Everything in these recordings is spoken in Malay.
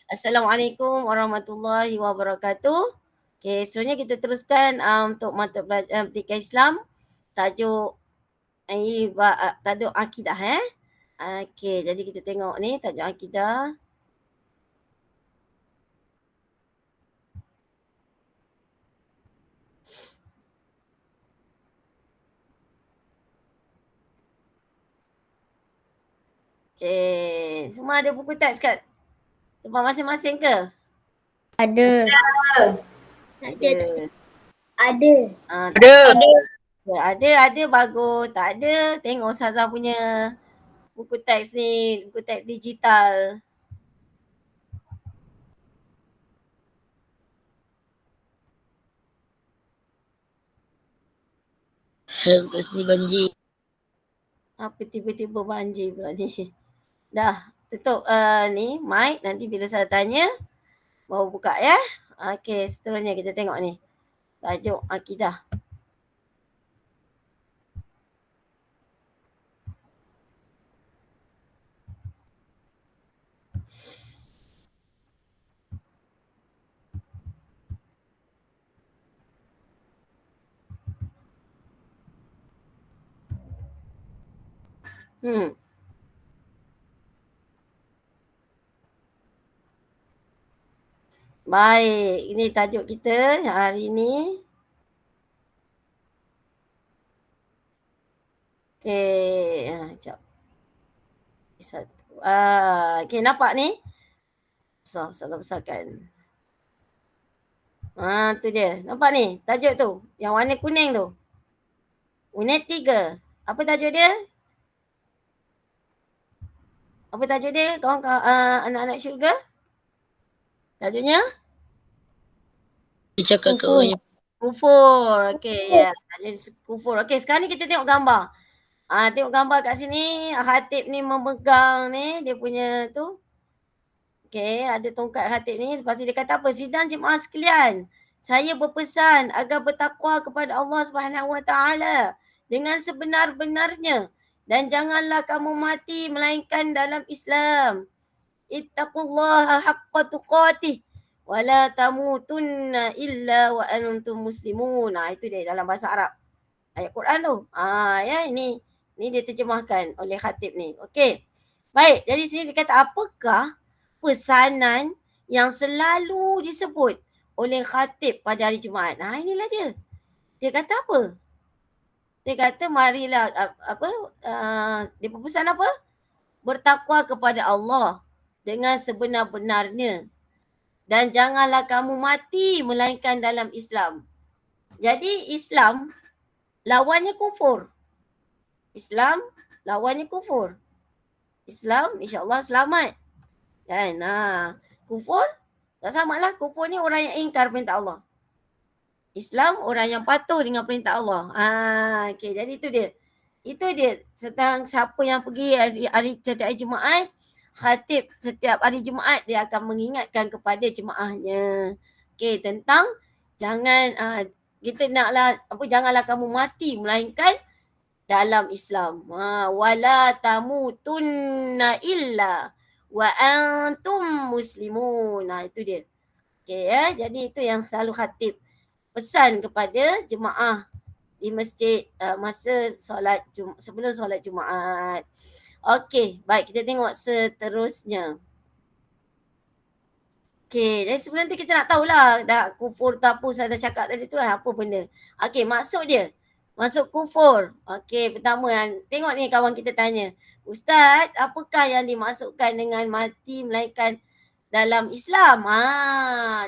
Assalamualaikum warahmatullahi wabarakatuh. Okey, seterusnya kita teruskan untuk mata pendidikan Islam. Tajuk tajuk akidah Okey, jadi kita tengok ni tajuk akidah. Okey, semua ada buku teks kat tempat masing-masing ke? Ada. Ada. Ada. Ada bagus. Tak ada, tengok Ustazah punya buku teks ni, buku teks digital. Pasti banjir. Apa tiba-tiba banjir pula ni. Dah, tutup ni mic, nanti bila saya tanya baru buka ya. Okey, seterusnya kita tengok ni. Tajuk akidah. Baik, ini tajuk kita hari ni. Okey, sekejap. Okey, nampak ni? Salah besarkan. Tu dia. Nampak ni tajuk tu. Yang warna kuning tu. Unit 3. Apa tajuk dia? Apa tajuk dia kawan-kawan anak-anak syurga? Tajuknya? Dia cakap kat orang yang Kufur. Okey, ya. Kufur. Okey, sekarang ni kita tengok gambar. Tengok gambar kat sini. Khatib ni memegang ni dia punya tu. Okey, ada tongkat khatib ni. Lepas tu dia kata apa? Sidang jemaah sekalian. Saya berpesan agar bertakwa kepada Allah Subhanahu Wa Taala dengan sebenar-benarnya dan janganlah kamu mati melainkan dalam Islam. Ittaqullaha haqqa tuqatih wa la tamutunna illa wa antum muslimun. Itu dia dalam bahasa Arab. Ayat Quran tu. Ya ini dia terjemahkan oleh khatib ni. Okey. Baik, jadi sini dia kata apakah pesanan yang selalu disebut oleh khatib pada hari Jumaat. Inilah dia. Dia kata apa? Dia kata marilah dia berpesan apa? Bertakwa kepada Allah dengan sebenar-benarnya dan janganlah kamu mati melainkan dalam Islam. Jadi Islam lawannya kufur. Islam lawannya kufur. Islam insya-Allah selamat. Kan? Kufur tak sama lah. Kufur ni orang yang ingkar perintah Allah. Islam orang yang patuh dengan perintah Allah. Okey, jadi itu dia. Itu dia tentang siapa yang pergi hari Jumaat, khatib setiap hari Jumaat dia akan mengingatkan kepada jemaahnya. Okey, tentang jangan kita naklah janganlah kamu mati melainkan dalam Islam. Wala tamutunna illa wa antum muslimun. Itu dia. Okey ya. Jadi itu yang selalu khatib pesan kepada jemaah di masjid masa sebelum solat Jumaat. Okey, baik kita tengok seterusnya. Okey, jadi sebelum tu kita nak tahulah dah kufur tu apa saya dah cakap tadi tu apa benda. Okey, maksud dia. Masuk kufur. Okey, pertama tengok ni kawan kita tanya. Ustaz, apakah yang dimaksudkan dengan mati melainkan dalam Islam?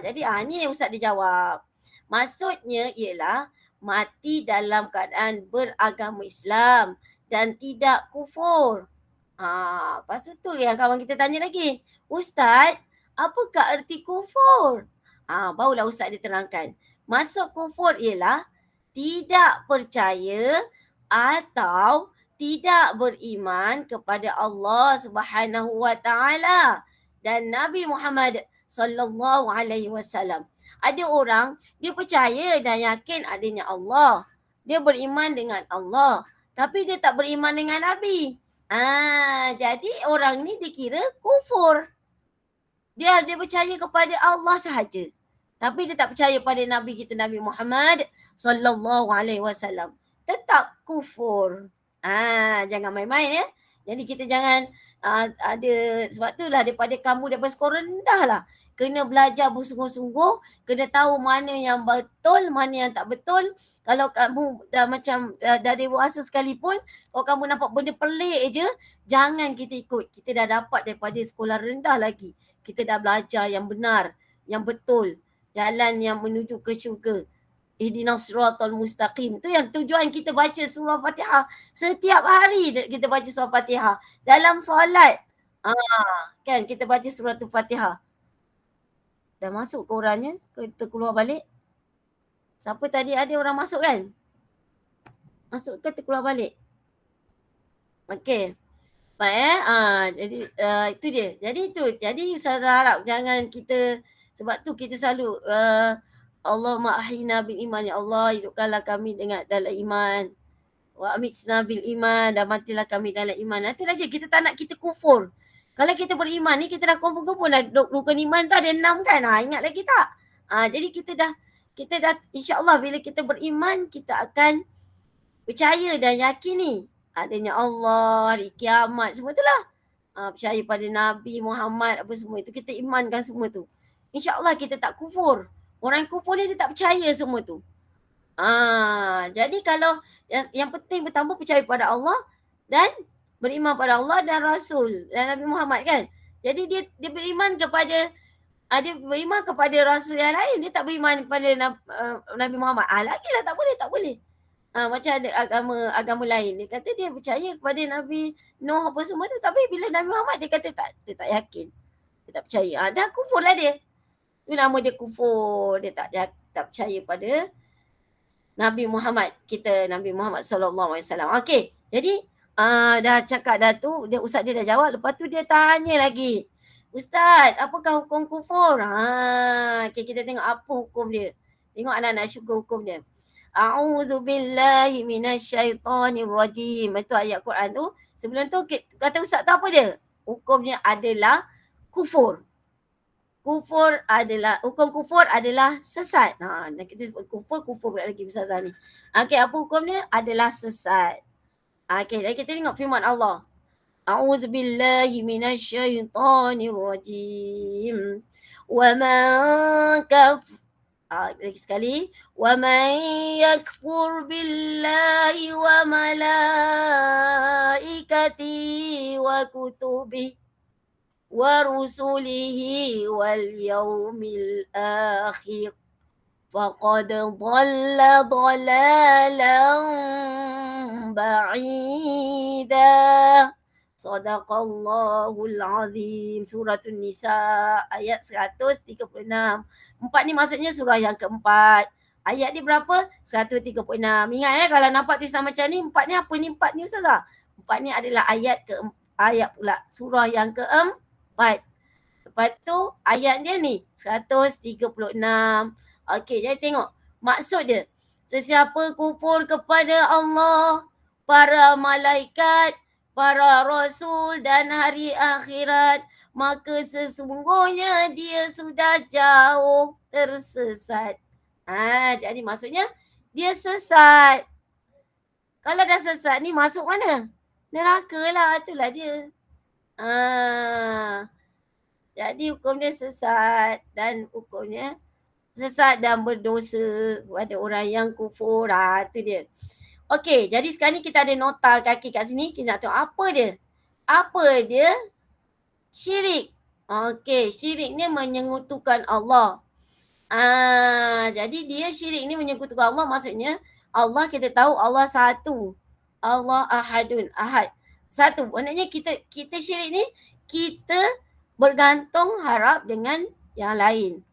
Jadi ni Ustaz dia jawab. Maksudnya ialah mati dalam keadaan beragama Islam dan tidak kufur. Lepas tu yang kawan kita tanya lagi. Ustaz, apakah erti kufur? Barulah Ustaz dia terangkan. Maksud kufur ialah tidak percaya atau tidak beriman kepada Allah Subhanahu Wa Taala dan Nabi Muhammad sallallahu alaihi wasallam. Ada orang dia percaya dan yakin adanya Allah. Dia beriman dengan Allah, tapi dia tak beriman dengan Nabi. Jadi orang ni dikira kufur. Dia percaya kepada Allah sahaja. Tapi dia tak percaya pada Nabi kita Nabi Muhammad sallallahu alaihi wasallam. Tetap kufur. Jangan main-main ya. Jadi kita jangan ada sebab itulah daripada skor rendah lah. Kena belajar bersungguh-sungguh, kena tahu mana yang betul, mana yang tak betul. Kalau kamu dah macam dah dewasa sekalipun, kalau kamu nampak benda pelik je, jangan kita ikut. Kita dah dapat daripada sekolah rendah lagi. Kita dah belajar yang benar, yang betul. Jalan yang menuju ke syurga. Ihdinas siratal mustaqim. Itu yang tujuan kita baca surah Fatihah. Setiap hari kita baca surah Fatihah. Dalam solat. Kan kita baca surah Fatihah. Dah masuk ke orangnya? Kita keluar balik? Siapa tadi ada orang masuk kan? Masuk ke terkeluar balik? Okey. Baik jadi itu dia. Jadi saya harap jangan kita, sebab tu kita selalu Allahumma ahyina bil iman, ya Allah hidupkanlah kami dengan dalam iman. Wa amitna bil iman, dan matilah kami dalam iman. Nanti saja kita tak nak kita kufur. Kalau kita beriman ni kita dah kumpul-kumpul dah rukun iman tu ada 6 kan. Ingat lagi tak? Jadi kita dah insya-Allah bila kita beriman kita akan percaya dan yakini adanya Allah, hari kiamat, semua tu lah. Percaya pada Nabi Muhammad, apa semua itu. Kita imankan semua tu. InsyaAllah kita tak kufur. Orang yang kufur ni dia tak percaya semua tu. Jadi kalau yang penting pertama percaya pada Allah dan beriman pada Allah dan Rasul dan Nabi Muhammad kan. Jadi dia beriman kepada Rasul yang lain. Dia tak beriman kepada Nabi Muhammad. Lagilah tak boleh. Macam ada agama lain. Dia kata dia percaya kepada Nabi Nuh apa semua tu. Tapi bila Nabi Muhammad dia kata dia tak yakin. Dia tak percaya. Dah kufur lah dia. Itu nama dia kufur. Dia tak percaya pada Nabi Muhammad. Kita Nabi Muhammad SAW. Okey. Jadi dah cakap dah tu. Ustaz dia dah jawab. Lepas tu dia tanya lagi. Ustaz, apakah hukum kufur? Okay, kita tengok apa hukum dia. Tengok anak-anak syurga hukum dia. A'udzu billahi minasyaitonir rajim. Itu ayat Quran tu. Sebelum tu kata ustaz tu apa dia? Hukumnya adalah kufur. Hukum kufur adalah sesat. Kita sebut kufur pula lagi ustazah ni. Okey, apa hukumnya? Adalah sesat. Okey, jadi kita tengok firman Allah. A'udzu billahi minasyaitonir rajim. Wa man lagi sekali. وَمَنْ يَكْفُرْ بِاللَّهِ وَمَلَائِكَتِهِ وَكُتُبِهِ وَرُسُلِهِ وَالْيَوْمِ الْآخِرِ فَقَدْ ضَلَّ ضَلَالًا بَعِيدًا. Sadaqallahul azim. Surah An-Nisa ayat 136. 4 ni maksudnya surah yang keempat. Ayat ni berapa? 136. Ingat kalau nampak tulisan macam ni, 4 ni apa ni 4 ni ustazah? 4 ni adalah ayat pula. Surah yang keempat. Lepas tu ayat dia ni 136. Okey, jadi tengok. Maksud dia, sesiapa kufur kepada Allah, para malaikat, para rasul dan hari akhirat, maka sesungguhnya dia sudah jauh tersesat. Jadi maksudnya dia sesat. Kalau dah sesat ni masuk mana? Neraka lah, itulah dia. Jadi hukum dia sesat dan hukumnya sesat dan berdosa pada orang yang kufur. Itu dia. Okey, jadi sekarang ni kita ada nota kaki kat sini. Kita nak tengok apa dia. Apa dia? Syirik. Okey, syirik ni menyekutukan Allah. Jadi dia syirik ni menyekutukan Allah, maksudnya Allah kita tahu Allah satu. Allah ahadun, ahad. Satu. Maknanya kita syirik ni kita bergantung harap dengan yang lain.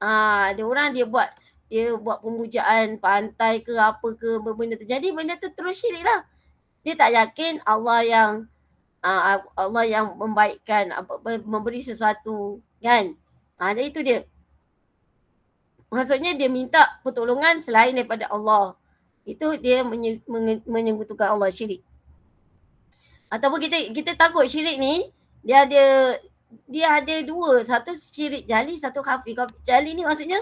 Ada orang dia buat pemujaan pantai ke apa ke, benda terjadi, benda tu terus syirik lah. Dia tak yakin Allah yang membaikkan, memberi sesuatu kan. Jadi itu dia. Maksudnya dia minta pertolongan selain daripada Allah. Itu dia menyekutukan Allah, syirik. Ataupun kita takut syirik ni dia ada dia ada dua, satu syirik jali, satu khafi. Jali ni maksudnya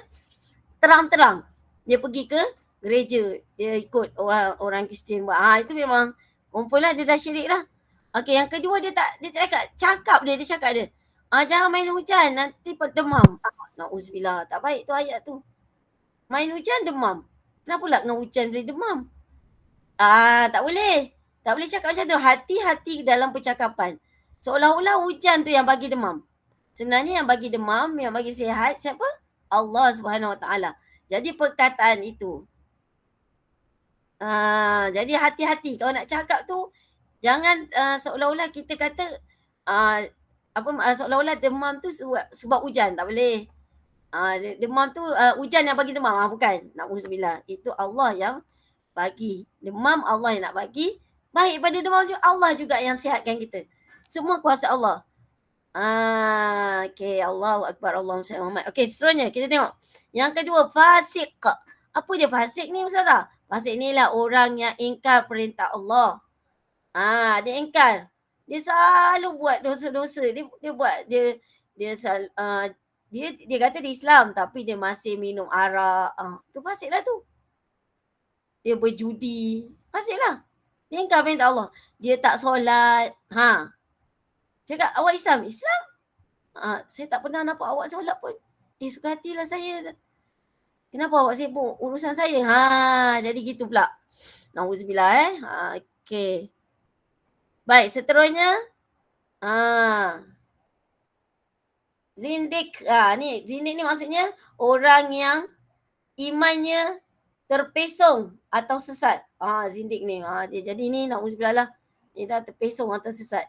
terang-terang. Dia pergi ke gereja, dia ikut orang Kristian buat. Itu memang confirm lah dia dah syirik lah. Okey, yang kedua dia cakap dia cakap dia. Jangan main hujan, nanti demam. Na'udzubillah, tak baik tu ayat tu. Main hujan demam. Kenapa pula dengan hujan boleh demam? Tak boleh. Tak boleh cakap macam tu. Hati-hati dalam percakapan. Seolah-olah hujan tu yang bagi demam. Sebenarnya yang bagi demam, yang bagi sihat, siapa? Allah Subhanahu Wa Taala. Jadi perkataan itu. Jadi hati-hati kalau nak cakap tu, jangan seolah-olah kita kata seolah-olah demam tu sebab hujan. Tak boleh. Demam tu hujan yang bagi demam. Bukan. Na'udzubillah. Itu Allah yang bagi. Demam Allah yang nak bagi. Baik pada demam juga Allah juga yang sihatkan kita. Semua kuasa Allah. Okay. Allahu Akbar. Allahumma salli ala Muhammad. Okay, seterusnya kita tengok. Yang kedua, fasik. Apa dia fasik ni Ustazah? Fasik ni lah orang yang ingkar perintah Allah. Dia ingkar. Dia selalu buat dosa-dosa. Dia buat dia kata dia Islam tapi dia masih minum arak. Tu fasik lah tu. Dia berjudi. Fasik lah. Dia ingkar perintah Allah. Dia tak solat. Cakap awak Islam. Islam? Saya tak pernah nampak awak solat pun. Suka hatilah saya. Kenapa awak sibuk urusan saya? Jadi gitu pula. Na'udzubillah Okay. Baik, seterusnya. Zindik. Zindik ni maksudnya orang yang imannya terpesong atau sesat. Zindik ni. Jadi ni na'udzubillah lah. Dia dah terpesong atau sesat.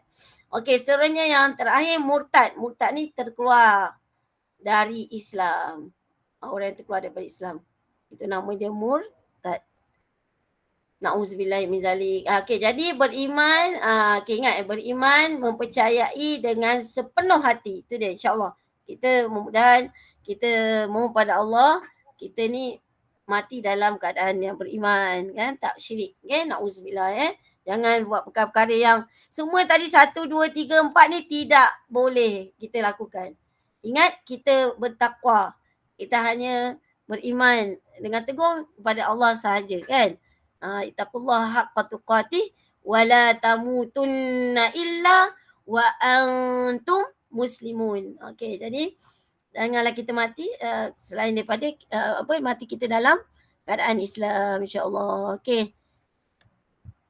Okey, seterusnya yang terakhir murtad. Murtad ni terkeluar dari Islam. Orang yang terkeluar daripada Islam. Itu nama dia murtad. Na'udzubillah min zalik. Okey, jadi beriman, ingat beriman mempercayai dengan sepenuh hati. Itu dia insya-Allah. Kita mudah-mudahan kita mohon pada Allah, kita ni mati dalam keadaan yang beriman kan, tak syirik kan. Na'udzubillah Jangan buat perkara-perkara yang semua tadi 1, 2, 3, 4 ni tidak boleh kita lakukan. Ingat kita bertakwa. Kita hanya beriman dengan teguh kepada Allah sahaja kan. Ittaqullaha haqqa tuqatih wa la tamutunna illa wa antum muslimun. Okey, jadi janganlah kita mati selain daripada mati kita dalam keadaan Islam insya-Allah. Okey.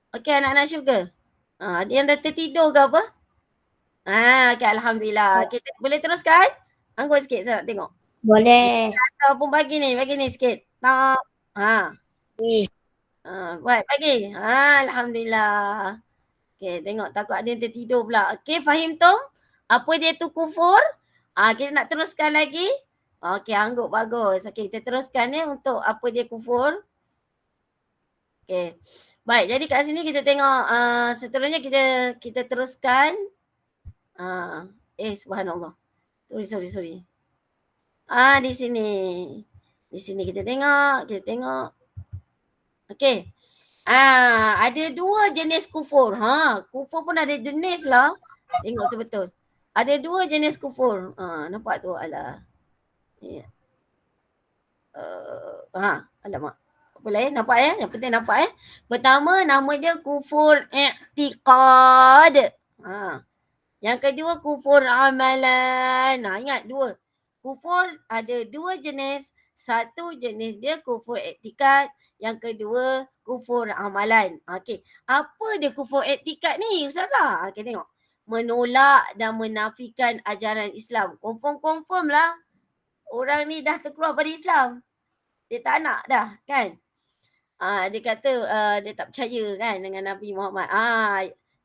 Okey anak-anak syurga. Ada yang dah tertidur ke apa? Okey alhamdulillah. Kita boleh teruskan? Anggur sikit saya nak tengok. Boleh. Ataupun bagi ni sikit. Buat bagi. Alhamdulillah. Okey, tengok takut ada yang tertidur pula. Okey, fahim tu? Apa dia tu kufur? Kita nak teruskan lagi. Okey, angguk bagus. Okey, kita teruskan untuk apa dia kufur. Okey. Baik, jadi kat sini kita tengok seterusnya kita teruskan. Subhanallah. Sorry. Di sini. Di sini kita tengok. Okey. Ada 2 jenis kufur. Kufur pun ada jenis lah. Tengok tu betul. Ada 2 jenis kufur. Nampak tu alah. Alamak. Apalah nampak yang penting nampak Pertama nama dia kufur i'tiqad. Yang kedua kufur amalan. Ingat 2. Kufur ada 2 jenis. Satu jenis dia kufur i'tiqad, yang kedua kufur amalan. Okey. Apa dia kufur i'tiqad ni Ustazah? Okey tengok. Menolak dan menafikan ajaran Islam. Confirm lah. Orang ni dah terkeluar dari Islam. Dia tak nak dah kan. Dia kata dia tak percaya kan dengan Nabi Muhammad.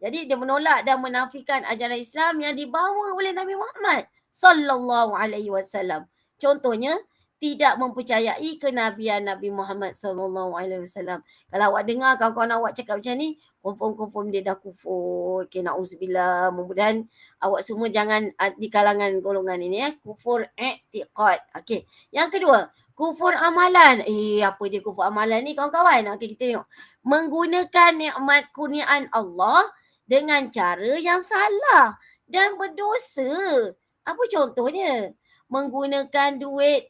Jadi dia menolak dan menafikan ajaran Islam yang dibawa oleh Nabi Muhammad sallallahu alaihi wasallam. Contohnya tidak mempercayai kenabian Nabi Muhammad sallallahu alaihi wasallam. Kalau awak dengar kawan-kawan awak cakap macam ni, confirm dia dah kufur. Okay, na'udzubillah. Mudah-mudahan awak semua jangan di kalangan golongan ini kufur i'tiqad. Okey. Yang kedua, kufur amalan. Apa dia kufur amalan ni kawan-kawan? Okey, kita tengok. Menggunakan nikmat kurniaan Allah dengan cara yang salah dan berdosa. Apa contohnya? Menggunakan duit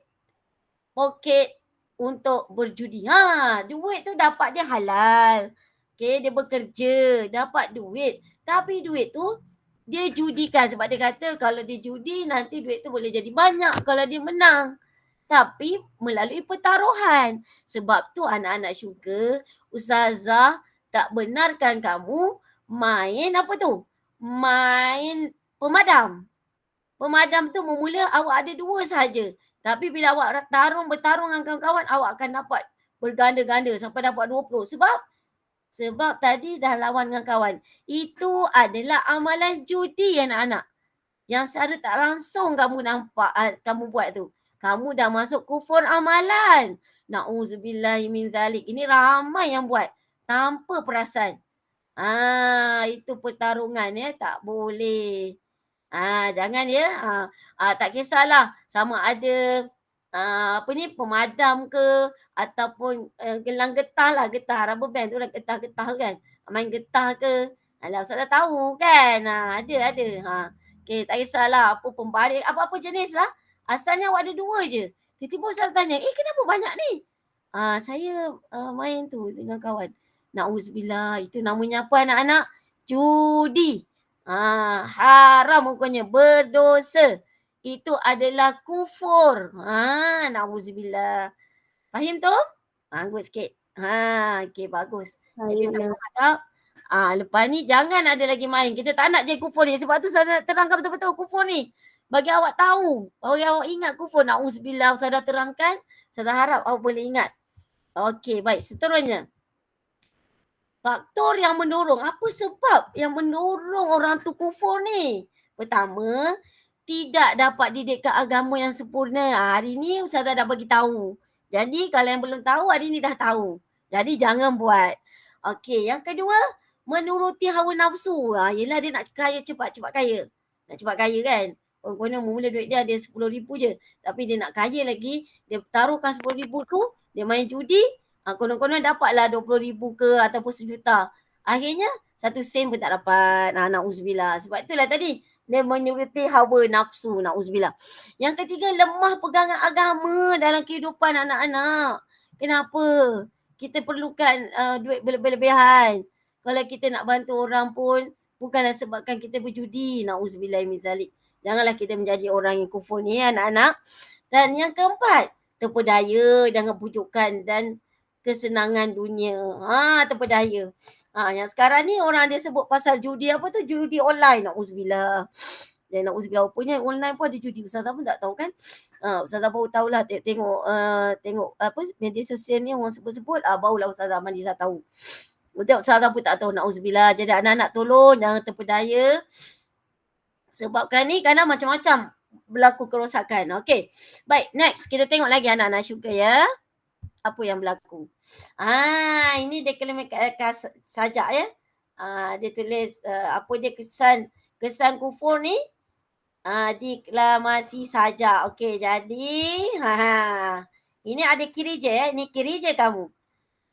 poket untuk berjudi. Duit tu dapat dia halal. Dia bekerja, dapat duit. Tapi duit tu dia judikan sebab dia kata kalau dia judi nanti duit tu boleh jadi banyak kalau dia menang. Tapi melalui pertaruhan. Sebab tu anak-anak syurga, ustazah tak benarkan kamu main apa tu? Main pemadam. Pemadam tu memula awak ada 2 sahaja. Tapi bila awak bertarung dengan kawan-kawan, awak akan dapat berganda-ganda sampai dapat 20. Sebab tadi dah lawan dengan kawan. Itu adalah amalan judi anak-anak. Yang secara tak langsung kamu nampak, kamu buat tu. Kamu dah masuk kufur amalan. Na'udzubillahi min zalik. Ini ramai yang buat tanpa perasan. Itu pertarungan ya, tak boleh. Jangan ya. Tak kisahlah sama ada pemadam ke ataupun gelang getah lah, getah rubber band tu lah, getah-getah kan. Main getah ke. Alah, Ustaz dah tahu kan. Ada. Okay, tak kisahlah apa pembaring, apa-apa jenis lah. Asalnya awak ada 2 je. Tiba-tiba Ustaz tanya, kenapa banyak ni? Saya main tu dengan kawan. Na'udzubillah, itu namanya apa anak-anak? Judi. Haram hukumnya, berdosa. Itu adalah kufur. Na'udzubillah. Faham tu? Good sikit. Okay, bagus. Jadi saya harap lepas ni jangan ada lagi main. Kita tak nak je kufur ni. Sebab tu saya terangkan betul-betul kufur ni. Bagi awak tahu. Bagi awak ingat kufur. Na'udzubillah. Saya dah terangkan. Saya harap awak boleh ingat. Okay, baik. Seterusnya. Faktor yang mendorong. Apa sebab yang mendorong orang tu kufur ni? Pertama, tidak dapat didikan agama yang sempurna. Hari ni Ustazah dah bagi tahu. Jadi kalau yang belum tahu, hari ni dah tahu. Jadi jangan buat. Okey, yang kedua, menuruti hawa nafsu. Yelah dia nak kaya cepat-cepat kaya. Nak cepat kaya kan? Orang-orang mula duit dia ada RM10,000 je. Tapi dia nak kaya lagi, dia taruhkan RM10,000 tu, dia main judi, konon-konon dapatlah RM20,000 ke ataupun RM1,000,000. Akhirnya, 1 sen pun tak dapat. Na'udzubillah. Sebab itulah tadi, dia menuruti hawa nafsu. Na'udzubillah. Yang ketiga, lemah pegangan agama dalam kehidupan anak-anak. Kenapa? Kita perlukan duit berlebihan. Kalau kita nak bantu orang pun, bukanlah sebabkan kita berjudi. Na'udzubillah min zalik. Janganlah kita menjadi orang yang kufur ni anak-anak. Dan yang keempat, terpedaya dengan pujukan dan kesenangan dunia. Terpedaya. Yang sekarang ni orang dia sebut pasal judi apa tu? Judi online. Na'udzubillah. Dan na'udzubillah rupanya online pun ada judi. Ustazah pun tak tahu kan. Ustazah baru tahulah tengok apa media sosial ni orang sebut-sebut. Barulah Ustazah Maliza tahu. Ustazah pun tak tahu. Na'udzubillah. Jadi anak-anak tolong jangan terpedaya. Sebabkan ni kerana macam-macam berlaku kerosakan. Okay. Baik, next. Kita tengok lagi anak-anak syurga ya. Apa yang berlaku. Ini dia kalimat sajak ya. Dia tulis apa dia kesan kufur ni. Deklamasi sajak. Okey, jadi ini ada kirija ya. Ini kirija kamu.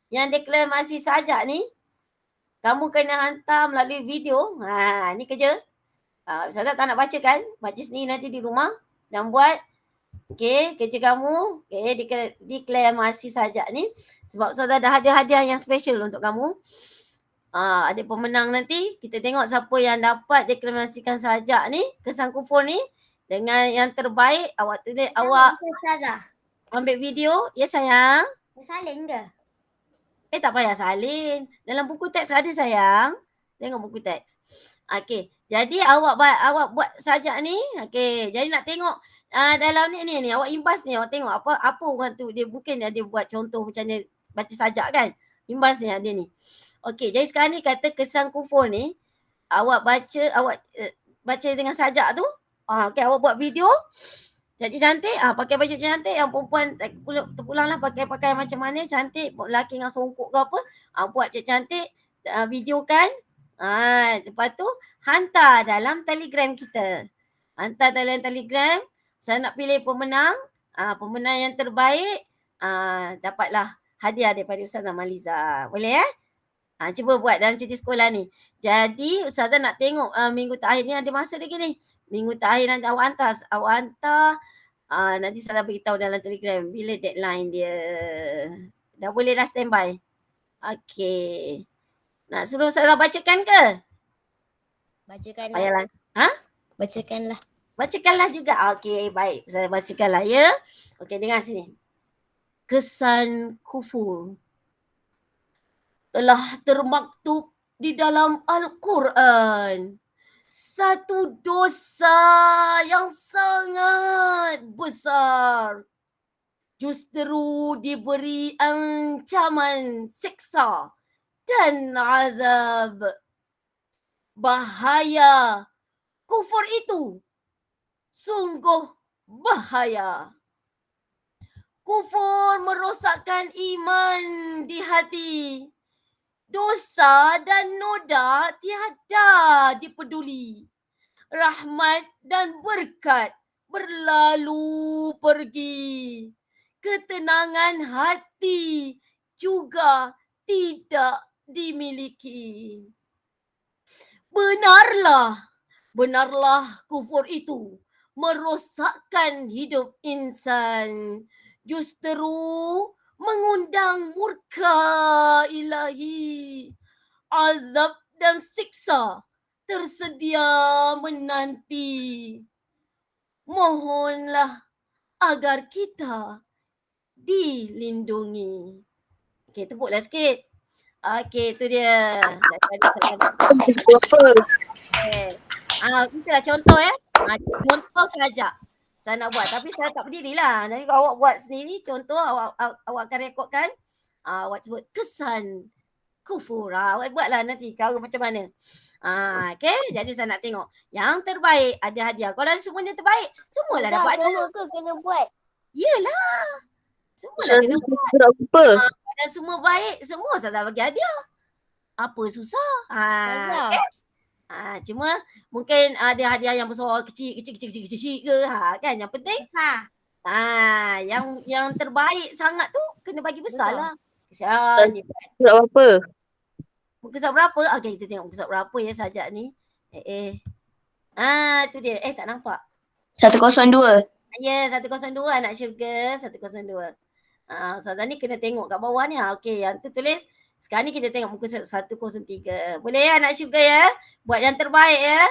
Yang deklamasi sajak ni kamu kena hantar melalui video. Ni kerja. Ustazah tak nak baca kan? Baca sendiri nanti di rumah dan buat. Okey, kerja kamu. Okey, deklamasi sajak ni. Sebab Ustazah dah ada hadiah yang special untuk kamu. Ada pemenang nanti. Kita tengok siapa yang dapat deklamasikan sajak ni. Kesan kufur ni. Dengan yang terbaik. Awak tulis, awak ambil video. Ya sayang. Salin ke? Tak payah salin. Dalam buku teks ada sayang. Tengok buku teks. Okey. Jadi awak buat sajak ni. Okey. Jadi nak tengok dalam ni awak imbas ni. Awak tengok apa orang tu. Dia mungkin dia buat contoh macam ni. Baca sajak kan. Imbas ni ada ni. Okey. Jadi sekarang ni kata kesan kufur ni. Awak baca dengan sajak tu. Okey. Awak buat video. Cantik-cantik. Pakai baju cantik. Yang perempuan terpulang lah pakai macam mana. Cantik. Lelaki dengan songkok ke apa. Buat cantik. Videokan. Lepas tu hantar dalam Telegram kita. Hantar dalam Telegram. Saya nak pilih pemenang. Pemenang yang terbaik. Dapatlah hadiah daripada Ustazah Maliza. Boleh ya? Cuba buat dalam cuti sekolah ni. Jadi Ustazah nak tengok minggu terakhir ni ada masa lagi ni. Minggu terakhir nanti awak hantar nanti Ustazah beritahu dalam Telegram bila deadline dia. Dah boleh dah standby. Okey. Nak suruh Ustazah bacakan ke? Bacakanlah. Payahlah. Bacakanlah. Bacakanlah juga. Okey, baik. Saya bacakanlah ya. Okey, dengar sini. Kesan kufur telah termaktub di dalam Al-Quran. Satu dosa yang sangat besar. Justru diberi ancaman siksa dan azab. Bahaya kufur itu sungguh bahaya. Kufur merosakkan iman di hati. Dosa dan noda tiada dipeduli. Rahmat dan berkat berlalu pergi. Ketenangan hati juga tidak dimiliki. Benarlah kufur itu merosakkan hidup insan. Justru mengundang murka ilahi. Azab dan siksa tersedia menanti. Mohonlah agar kita dilindungi. Okey, tepuklah sikit. Okey, tu dia. Itulah contoh ya. Contoh saja. Saya nak buat tapi saya tak berdirilah. Jadi kalau awak buat sendiri contoh awak akan rekodkan. Awak sebut kesan kufur. Awak buatlah nanti cara macam mana. Okey, jadi saya nak tengok. Yang terbaik ada hadiah. Kalau ada semuanya terbaik, semualah dapat hadiah. Semua ke kena buat? Yelah. Semualah kena buat. Kalau semua baik, semua saya dah bagi hadiah. Apa susah? Okay. Cuma mungkin ada hadiah yang besar, kecil ke kan. Yang penting yang terbaik sangat tu kena bagi besar lah. Kesian. Surat berapa? Muka surat berapa? Okay, kita tengok muka surat berapa ya sajak ni. Tu dia. Tak nampak. 102. Ya, 102 anak syurga, 102. Ustazah ni kena tengok kat bawah ni. Okey, yang tu tulis. Sekarang ni kita tengok muka surat 103. Boleh ya anak syurga ya? Buat yang terbaik ya.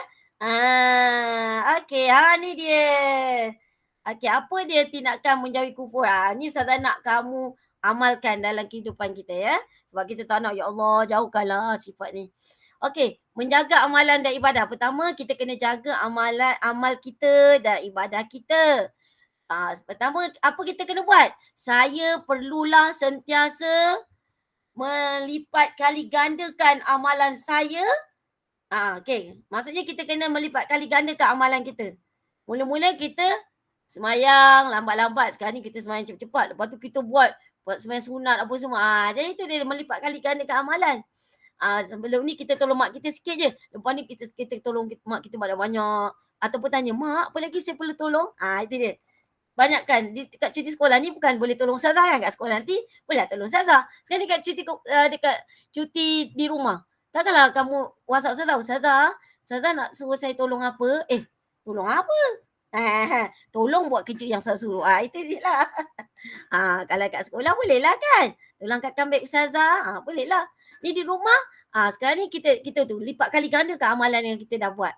Okey, ni dia. Okey, apa dia tindakan menjauhi kufur? Ni Ustazah nak kamu amalkan dalam kehidupan kita ya. Sebab kita tak nak, ya Allah, jauhkanlah sifat ni. Okey, menjaga amalan dan ibadah. Pertama, kita kena jaga amal kita dan ibadah kita. Pertama, apa kita kena buat? Saya perlulah sentiasa melipat kali gandakan amalan saya. Okey, maksudnya kita kena melipat kali gandakan amalan kita. Mula-mula kita semayang lambat-lambat, sekarang ni kita semayang cepat-cepat. Lepas tu kita buat semayang sunat apa semua. Jadi itu dia melipat kali gandakan amalan. Sebelum ni kita tolong mak kita sikit je. Lepas ni kita tolong mak kita banyak-banyak. Ataupun tanya, mak apa lagi saya perlu tolong? Itu dia. Banyak kan, dekat cuti sekolah ni bukan boleh tolong Ustazah kan, kat sekolah nanti boleh tolong Ustazah. Sekarang dekat cuti di rumah. Takkanlah kamu WhatsApp Ustazah nak suruh saya tolong apa? Tolong apa? Tolong buat kerja yang saya suruh. Itu je lah. Kalau kat sekolah boleh lah kan. Tolong angkatkan beg Ustazah. Boleh lah. Ni di rumah, sekarang ni kita tu lipat kali ganda ke amalan yang kita dah buat.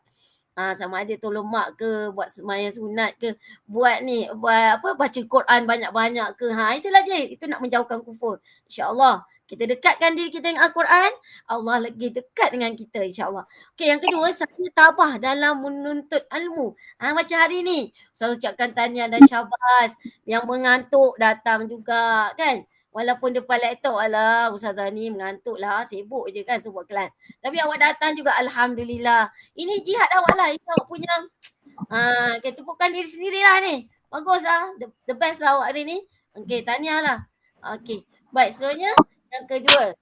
Sama ada tolong mak ke, buat semayang sunat ke, buat baca Quran banyak-banyak ke. Itulah dia. Itu nak menjauhkan kufur. InsyaAllah. Kita dekatkan diri kita dengan Al-Quran, Allah lagi dekat dengan kita insyaAllah. Okey, yang kedua, saya tabah dalam menuntut ilmu. Macam hari ni, saya ucapkan tahniah dan syabas. Yang mengantuk datang juga kan. Walaupun depan laptop, alah Ustazah ni mengantuk lah, sibuk je kan buat kelas. Tapi awak datang juga, Alhamdulillah. Ini jihad awak lah, itu awak punya, kita tepukan diri sendiri lah ni. Bagus lah, the best lah awak hari ni. Okey, tahniah lah. Okey, baik seterusnya. Yang kedua,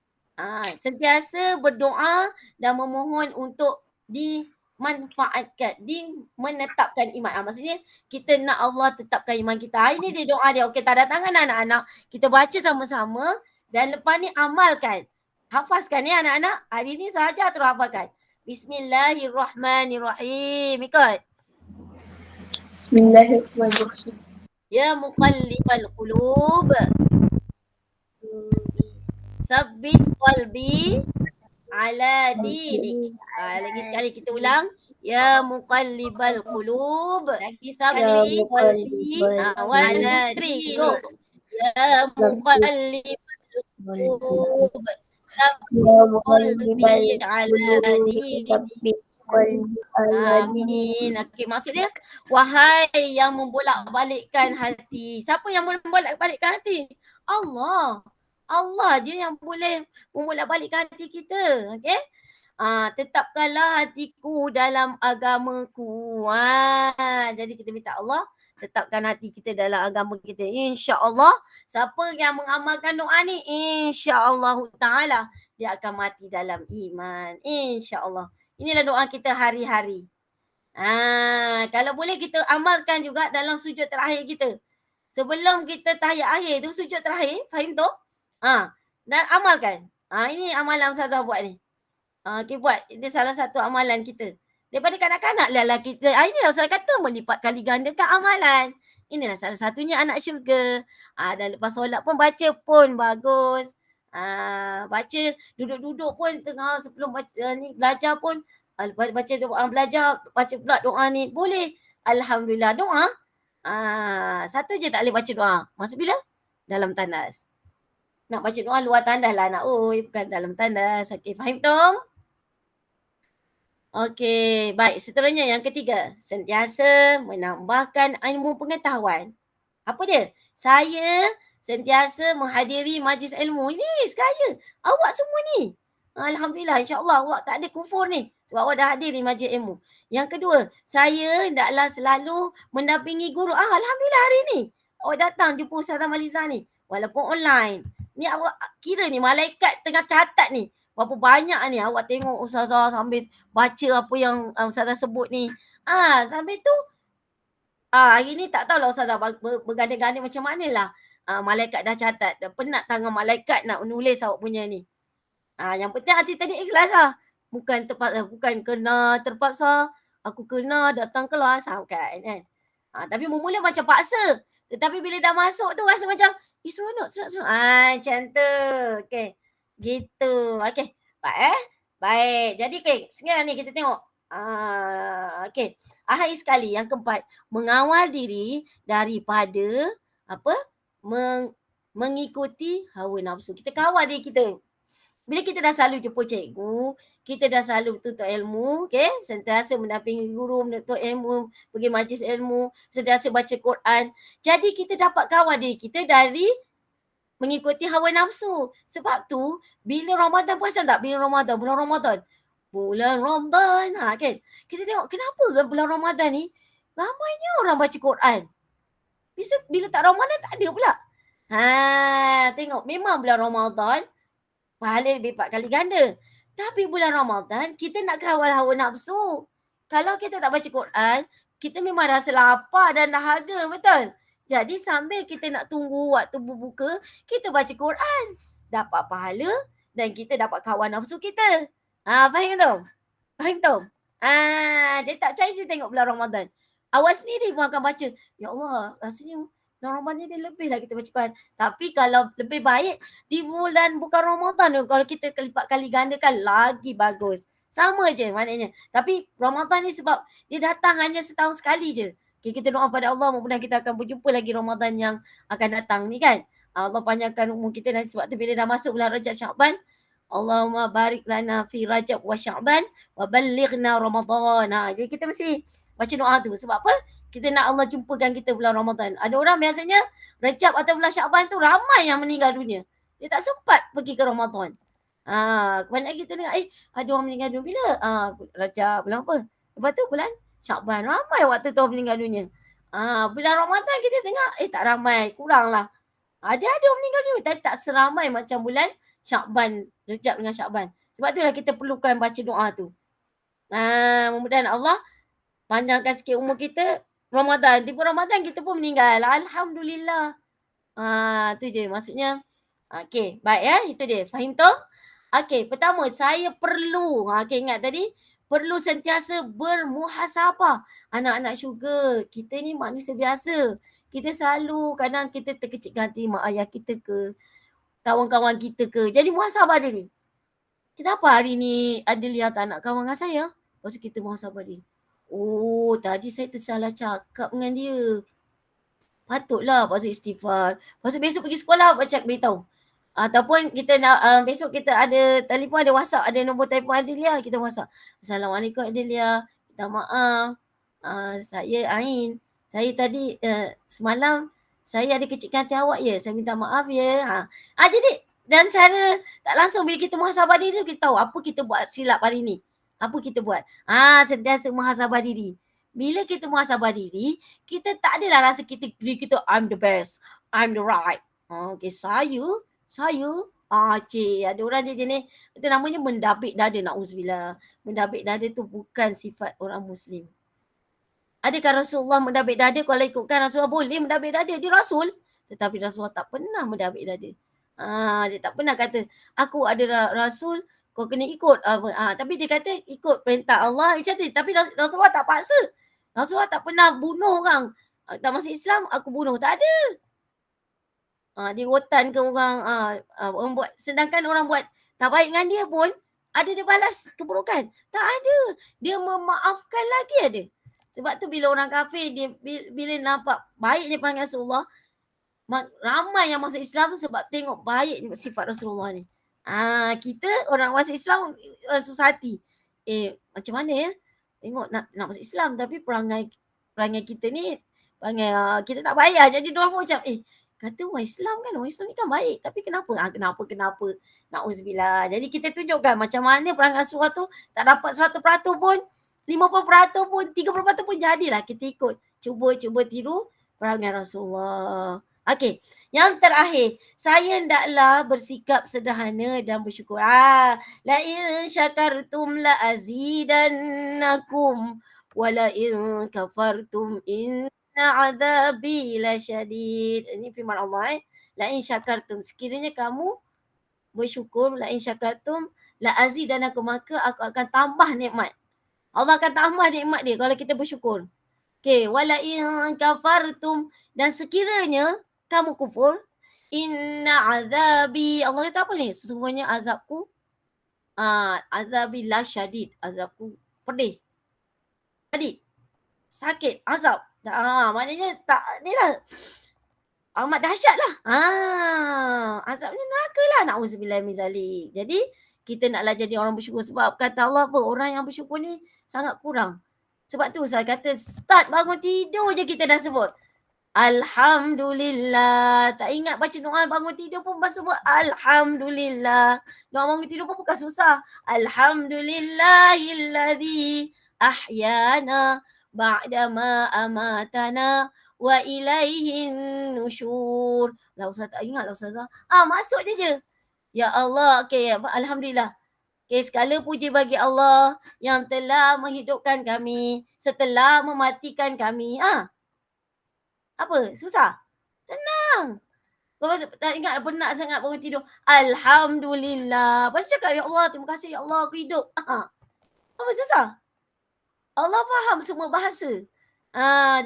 sentiasa berdoa dan memohon untuk dimanfaatkan, menetapkan iman. Maksudnya kita nak Allah tetapkan iman kita. Ini dia doa dia. Okey, tanda tangan anak-anak. Kita baca sama-sama dan lepas ni amalkan. Hafazkan ya anak-anak. Hari ni sahaja terus hafazkan. Bismillahirrahmanirrahim. Ikut. Bismillahirrahmanirrahim. Ya muqallibal qulub. Sabbit qalbi ala dinik. Lagi sekali kita ulang. Ya muqallibal qulub. Lagi sabbit qalbi ala dinik. Ya muqallibal qulub. Sabbit qalbi ala dinik. Amin. Okey, maksud dia, wahai yang membolak-balikkan hati. Siapa yang membolak-balikkan hati? Allah. Allah je yang boleh membolak-balikkan hati kita. Okey? Tetapkanlah hatiku dalam agamaku. Jadi kita minta Allah tetapkan hati kita dalam agama kita. InsyaAllah, siapa yang mengamalkan doa ni, insyaAllah ta'ala, dia akan mati dalam iman. InsyaAllah. Inilah doa kita hari-hari. Kalau boleh kita amalkan juga dalam sujud terakhir kita. Sebelum kita tahiyat akhir tu, sujud terakhir, faham tu? Dan amalkan. Ini amalan Ustazah buat ni. Okay, buat. Ini salah satu amalan kita. Daripada kanak-kanak lah kita. Inilah Ustazah kata melipat kali gandakan amalan. Inilah salah satunya anak syurga. Dan lepas solat pun baca pun bagus. Baca duduk-duduk pun tengah sebelum belajar pun baca doa belajar, baca pula doa ni boleh. Alhamdulillah doa. Satu je tak boleh baca doa. Masa bila? Dalam tandas. Nak baca doa luar tandas lah anak. Bukan dalam tandas. Okey, faham Tom? Okey, baik. Seterusnya yang ketiga. Sentiasa menambahkan ilmu pengetahuan. Apa dia? Saya sentiasa menghadiri majlis ilmu. Ini sekaya. Awak semua ni. Alhamdulillah, insyaAllah awak tak ada kufur ni. Sebab awak dah hadir di majlis ilmu. Yang kedua, saya hendaklah selalu mendampingi guru. Alhamdulillah hari ni. Awak datang jumpa Ustazah Maliza ni. Walaupun online. Ni awak kira ni malaikat tengah catat ni. Berapa banyak ni awak tengok Ustazah sambil baca apa yang Ustazah sebut ni. Sambil tu hari ni tak tahulah Ustazah berganda-ganda macam mana lah. Malaikat dah catat. Dah penat tangan malaikat nak menulis awak punya ni. Yang penting hati tadi ikhlas lah. Bukan kena terpaksa. Aku kena datang kelas. Bukan kan. Tapi mula macam paksa. Tetapi bila dah masuk tu rasa macam seronok. Macam tu. Okay. Gitu. Okay. Baik. Jadi sekarang ni kita tengok. Okay. Akhir sekali yang keempat. Mengawal diri daripada mengikuti hawa nafsu. Kita kawal diri kita. Bila kita dah selalu jumpa cikgu, kita dah selalu tuntut ilmu, sentiasa mendampingi guru, menuntut ilmu, pergi majlis ilmu, sentiasa baca Quran. Jadi kita dapat kawal diri kita dari mengikuti hawa nafsu. Sebab tu, bila Ramadan, puasa tak? Bulan Ramadan, kan? Kita tengok kenapa kan bulan Ramadan ni, ramainya orang baca Quran. Bila tak Ramadan, tak ada pula. Tengok, memang bulan Ramadan, pahala lebih 4 kali ganda. Tapi bulan Ramadan, kita nak kawal hawa nafsu. Kalau kita tak baca Quran, kita memang rasa lapar dan dahaga, betul? Jadi sambil kita nak tunggu waktu berbuka, kita baca Quran. Dapat pahala dan kita dapat kawal nafsu kita. Faham tu? Jadi tak percaya je tengok bulan Ramadan. Awak sendiri pun akan baca. Ya Allah, rasanya bulan Ramadan ni lebih lah kita baca Quran. Tapi kalau lebih baik di bulan bukan Ramadan tu, kalau kita lipat kali gandakan lagi bagus. Sama je maknanya. Tapi Ramadan ni sebab dia datang hanya setahun sekali je. Okay, kita doa pada Allah mudah-mudahan kita akan berjumpa lagi Ramadan yang akan datang ni kan. Allah panjangkan umur kita dan sebab tu bila dah masuk bulan Rajab Sya'ban, Allahumma barik lana fi Rajab wa Sya'ban wa ballighna Ramadan. Jadi kita mesti baca doa tu. Sebab apa? Kita nak Allah jumpakan kita bulan Ramadan. Ada orang biasanya Rajab atau bulan Sya'ban tu ramai yang meninggal dunia. Dia tak sempat pergi ke Ramadan. Kebanyakan kita dengar, ada orang meninggal dunia bila? Rajab, bulan apa? Lepas tu bulan Sya'ban. Ramai waktu tu orang meninggal dunia. Bulan Ramadan kita dengar, tak ramai, kurang lah. Ada orang meninggal dunia tapi tak seramai macam bulan Sya'ban, Rajab dengan Sya'ban. Sebab itulah kita perlukan baca doa tu. Mudah-mudahan Allah panjangkan sikit umur kita. Ramadan, tiba Ramadan kita pun meninggal. Alhamdulillah. Tu je maksudnya. Okay, baik ya. Itu dia. Faham tu? Okey, pertama saya perlu, okey ingat tadi, perlu sentiasa bermuhasabah. Anak-anak syurga, kita ni manusia biasa. Kita selalu kadang kita terkecil hati mak ayah kita ke, kawan-kawan kita ke. Jadi muhasabah diri. Kenapa hari ni Adelia tak nak kawan dengan saya? Lepas tu kita muhasabah diri. Oh, tadi saya tersalah cakap dengan dia. Patutlah lepas tu istighfar. Lepas tu besok pergi sekolah baca beritahu. Ataupun kita nak besok kita ada telefon, ada WhatsApp, ada nombor telefon Adelia, kita WhatsApp. Assalamualaikum Adelia, minta maaf. Saya Ain. Saya tadi semalam saya ada kecilkan hati awak ya. Saya minta maaf ya. Jadi dan secara tak langsung bila kita muhasabah diri tu kita tahu apa kita buat silap hari ni. Apa kita buat. Sentiasa muhasabah diri. Bila kita muhasabah diri, kita tak adalah rasa diri kita I'm the best. I'm the right. Okay, saya, ada orang dia jenis, itu namanya mendabik dada, na'udzubillah. Mendabik dada tu bukan sifat orang Muslim. Adakah Rasulullah mendabik dada? Kalau ikutkan Rasulullah boleh mendabik dada, dia Rasul. Tetapi Rasulullah tak pernah mendabik dada. Dia tak pernah kata, aku adalah Rasul, kau kena ikut. Tapi dia kata ikut perintah Allah macam tu. Tapi Rasulullah tak paksa. Rasulullah tak pernah bunuh orang. Tak masuk Islam, aku bunuh. Tak ada. Dia rotan ke orang, orang buat, sedangkan orang buat tak baik dengan dia pun, ada dia balas keburukan. Tak ada. Dia memaafkan lagi ada. Sebab tu bila orang kafir, dia bila nampak baik dia panggil Rasulullah, ramai yang masuk Islam sebab tengok baik sifat Rasulullah ni. Kita orang masuk Islam susah hati. Macam mana ya? Tengok nak masuk Islam tapi perangai kita ni, perangai kita tak baik lah. Jadi diorang pun macam, kata orang Islam kan, orang Islam ni kan baik. Tapi kenapa? Kenapa? Na'udzubillah. Jadi kita tunjukkan macam mana perangai Rasulullah tu tak dapat 100% pun, 50% pun, 30% pun jadilah kita ikut. Cuba tiru perangai Rasulullah. Okey, yang terakhir, saya hendaklah bersikap sederhana dan bersyukur. La in syakartum la azidannakum wa la in kafartum inna azabi lasyadid. Ini firman Allah. La in syakartum, sekiranya kamu bersyukur, la in syakartum la azidannakum, maka aku akan tambah nikmat. Allah akan tambah nikmat dia kalau kita bersyukur. Okey, wala in kafartum, dan sekiranya kamu kufur, inna azabi, Allah kata apa ni? Sesungguhnya azabku, azabi la syadid, azabku pedih. Sakit, azab. Maknanya tak, ni lah. Amat dahsyat lah. Azabnya neraka lah. Na'udzubillah min zalik. Jadi, kita naklah jadi orang bersyukur. Sebab kata Allah apa? Orang yang bersyukur ni sangat kurang. Sebab tu saya kata start bangun tidur je kita dah sebut. Alhamdulillah. Tak ingat baca doa bangun tidur pun sebut Alhamdulillah. Doa bangun tidur pun bukan susah. Alhamdulillahilladzi ahyana ba'dama amatana wa ilaihin nusyur. Lah Ustaz tak ingat lah Ustazah. Masuk je. Ya Allah, okay, Alhamdulillah. Okay, segala puji bagi Allah yang telah menghidupkan kami setelah mematikan kami. Apa? Susah? Senang. Kalau tak ingat penat sangat bangun tidur. Alhamdulillah. Lepas cakap, ya Allah, terima kasih ya Allah aku hidup. Apa susah? Allah faham semua bahasa.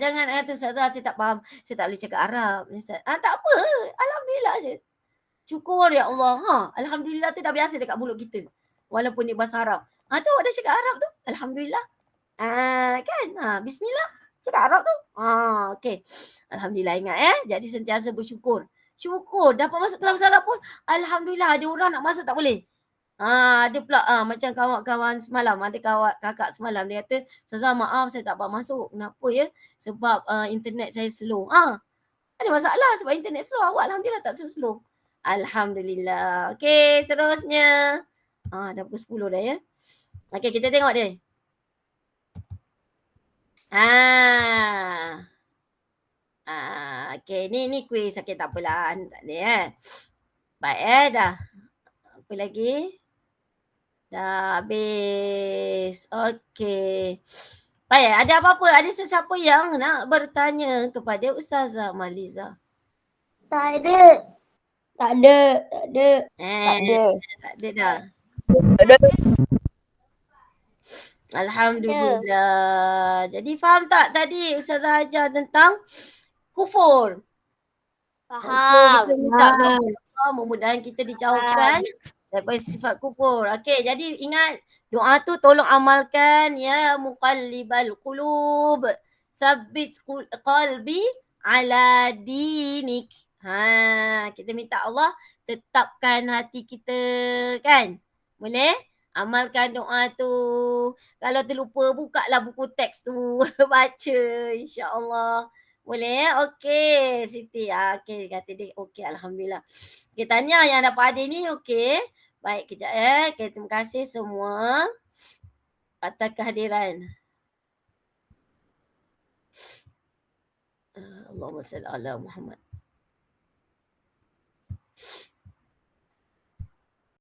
Jangan kata Ustazah saya tak faham. Saya tak boleh cakap Arab. Tak apa. Alhamdulillah je. Syukur ya Allah. Alhamdulillah tu dah biasa dekat mulut kita. Walaupun dia bahasa Arab. Tu ada cakap Arab tu. Alhamdulillah. Kan? Bismillah. Cakap Arab tu. Okay. Alhamdulillah ingat Jadi sentiasa bersyukur. Syukur. Dapat masuk kelas Arab pun. Alhamdulillah ada orang nak masuk tak boleh. Ada pula macam kawan-kawan semalam. Ada kakak semalam. Dia kata, Ustazah maaf saya tak dapat masuk. Kenapa ya? Sebab internet saya slow. Ada masalah sebab internet slow. Awak Alhamdulillah tak slow. Alhamdulillah. Okay, seterusnya. Dah pukul 10 dah ya. Okay, kita tengok dia. Okay, ni kuis. Okay, tak apalah. Tak ada Baik dah. Apa lagi? Dah habis. Okay. Baik, ada apa-apa? Ada sesiapa yang nak bertanya kepada Ustazah Maliza? Tak ada. Tak ada. Tak ada dah. Alhamdulillah. Jadi faham tak tadi Ustazah ajar tentang kufur? Okey, kita minta doa mudah-mudahan kita dijauhkan daripada sifat kufur. Okey, jadi ingat doa tu tolong amalkan ya muqallibal qulub. Sabbit qalbi ala dinik. Kita minta Allah tetapkan hati kita kan? Boleh? Amalkan doa tu. Kalau terlupa bukalah buku teks tu baca insya-Allah. Boleh? Okey, Siti. Okey, kata dia okey, alhamdulillah. Okey, tanya yang dapat hadiah ni okey. Baik, kejap Okey, terima kasih semua atas kehadiran. Allahumma salli ala Muhammad.